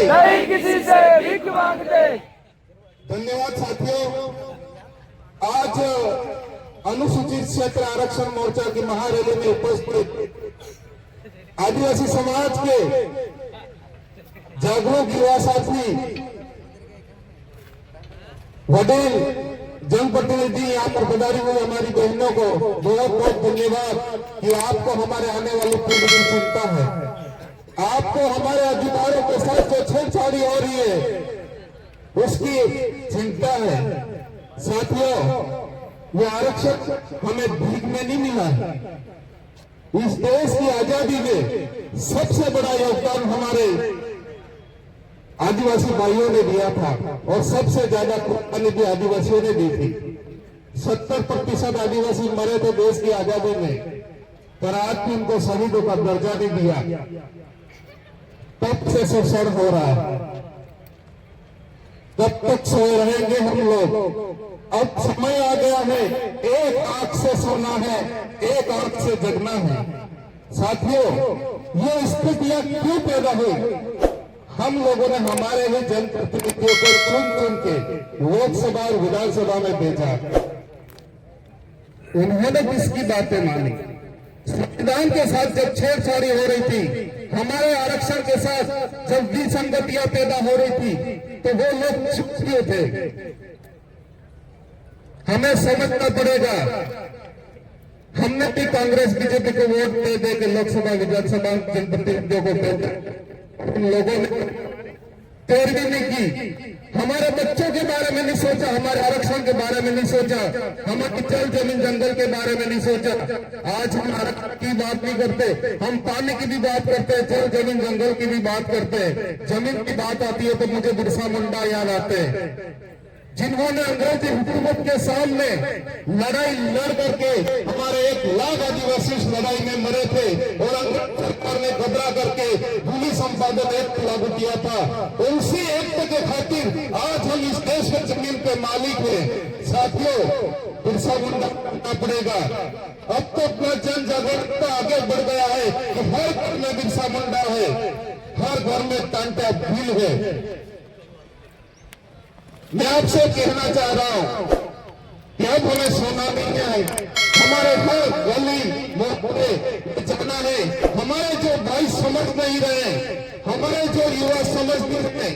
नहीं किसी से भीख मांगते। धन्यवाद साथियों। आज अनुसूचित क्षेत्र आरक्षण मोर्चा की महारैली में उपस्थित आदिवासी समाज के जागरूक युवा साथी, वडील जनप्रतिनिधि यहाँ पर पधारी हुई हमारी बहनों को बहुत बहुत धन्यवाद कि आपको हमारे आने वाली पीढ़ी की चिंता है। आपको हमारे अधिकारों के साथ जो छेड़छाड़ी हो रही है उसकी चिंता है। साथियों, ये आरक्षण हमें भीख में नहीं मिला है। इस देश की आजादी में सबसे बड़ा योगदान हमारे आदिवासी भाइयों ने दिया था और सबसे ज्यादा कुर्बानी भी आदिवासियों ने दी थी। 70% आदिवासी मरे थे देश की आजादी में, पर आज भी उनको शहीदों का दर्जा नहीं दिया। तब से शोषण हो रहा है। तब तक सोए रहेंगे हम लोग। अब समय आ गया है, एक आंख से सोना है, एक आंख से जगना है। साथियों, ये स्थितियां क्यों पैदा हुई? हम लोगों ने हमारे ही जनप्रतिनिधियों को चुन के लोकसभा और विधानसभा में भेजा। उन्होंने किसकी बातें मानी? संविधान के साथ जब छेड़छाड़ी हो रही थी, हमारे आरक्षण के साथ जब विसंगतियां पैदा हो रही थी, तो वो लोग चुप क्यों थे? हमें समझना पड़ेगा। हमने भी कांग्रेस बीजेपी को वोट दे के लोकसभा विधानसभा जनप्रतिनिधियों को भेजा, उन लोगों ने पैरवी नहीं की। हमारे बच्चों के बारे में नहीं सोचा, हमारे आरक्षण के बारे में नहीं सोचा, हमारी जल जमीन जंगल के बारे में नहीं सोचा। आज हम आरक्षण की बात नहीं करते, हम पानी की भी बात करते हैं, जल जमीन जंगल की भी बात करते हैं। जमीन की बात आती है तो मुझे बिरसा मुंडा याद आते हैं, जिन्होंने अंग्रेजी हुकूमत के सामने लड़ाई लड़ करके हमारे 1 लाख आदिवासी इस लड़ाई में मरे थे और अंग्रेज सरकार ने घबरा करके भूमि संपादन एक्ट लागू किया था। उसी एक्ट के खातिर आज हम इस देश के जमीन के मालिक हैं। साथियों, बिरसा मुंडा करना पड़ेगा। अब तो अपना जन जागरूकता आगे बढ़ गया है कि हर घर में बिरसा मुंडा है, हर घर में टांटा भील है। मैं आपसे कहना चाह रहा हूं कि अब हमें सोना नहीं है, हमारे हर गली मोहल्ले जाना है। हमारे जो भाई समझ नहीं रहे, हमारे जो युवा समझ नहीं रहे,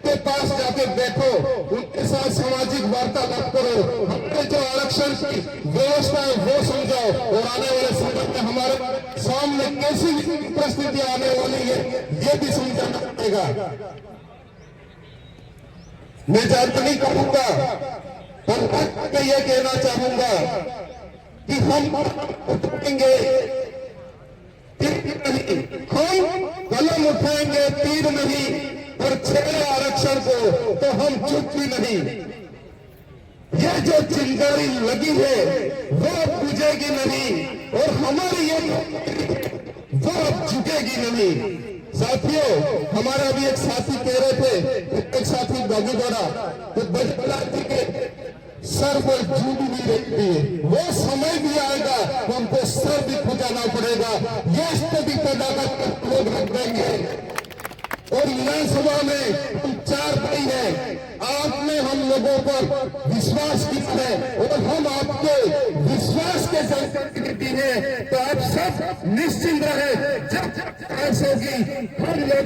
के पास जाके बैठो, उनके साथ सामाजिक वार्तालाप करो, हमारे जो आरक्षण की व्यवस्था है वो समझाओ और आने वाले समय में हमारे सामने कैसी परिस्थितियां आने वाली है ये भी समझाना पड़ेगा। मैं ज्यादा नहीं कहूंगा, पर यह कहना चाहूंगा कि हम उठाएंगे तीर नहीं, हम कलम उठाएंगे तीर नहीं, और छेड़े आरक्षण को तो हम चुप भी नहीं। ये जो चिंगारी लगी है वो अब बुझेगी नहीं और हमारी ये वो अब झुकेगी नहीं। साथियों, हमारा भी एक साथी कह रहे थे, एक साथी बागीगोड़ा तो बजला जी के सर पर जूट भी रहती है, वो समय भी आएगा तो हमको सर भी खुजाना पड़ेगा। ये स्थिति पैदा कर लोग रख देंगे। और विधानसभा में हम 4 भाई हैं, आपने हम लोगों पर विश्वास किया है और हम आपके विश्वास के जनप्रतिनिधि हैं, तो आप सब निश्चिंत रहे। जब होगी हम लोग